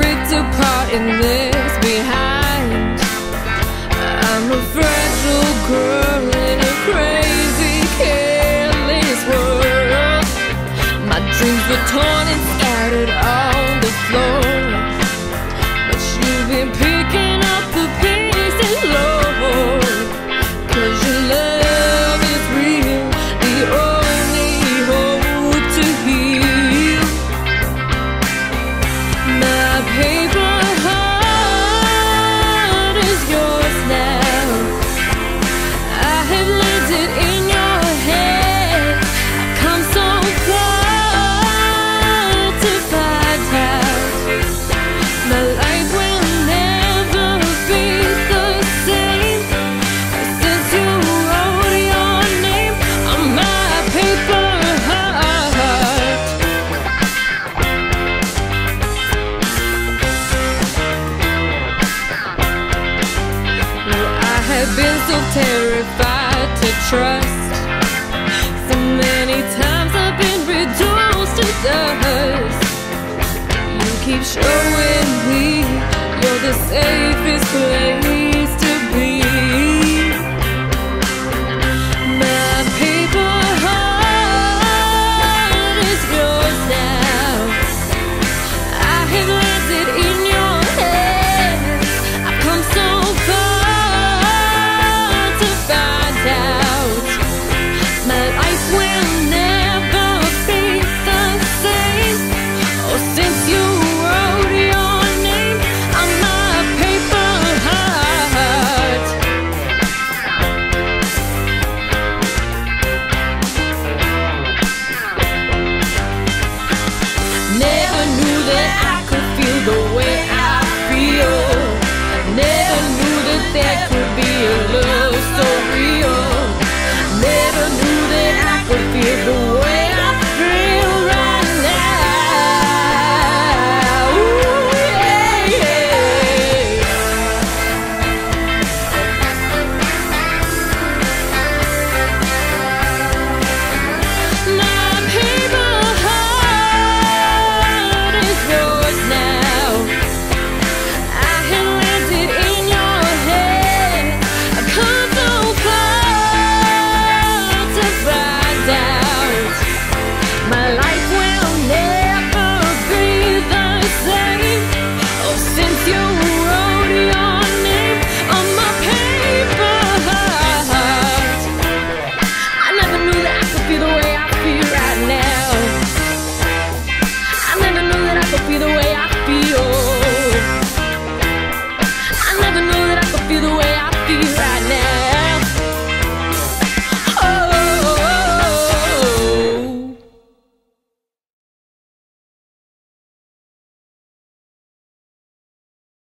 picked apart and left behind. I'm a fragile girl in a crazy, careless world. My dreams were torn and scattered on the floor, but you've been picking up the pieces, Lord, 'cause your love is real, the only hope to heal. My paper heart is yours now. I have lived it in your head. I come so far to find out my life will never be the same since you wrote your name on my paper heart. I have been so terrified to trust. So many times I've been reduced to dust. You keep showing me you're the safest place to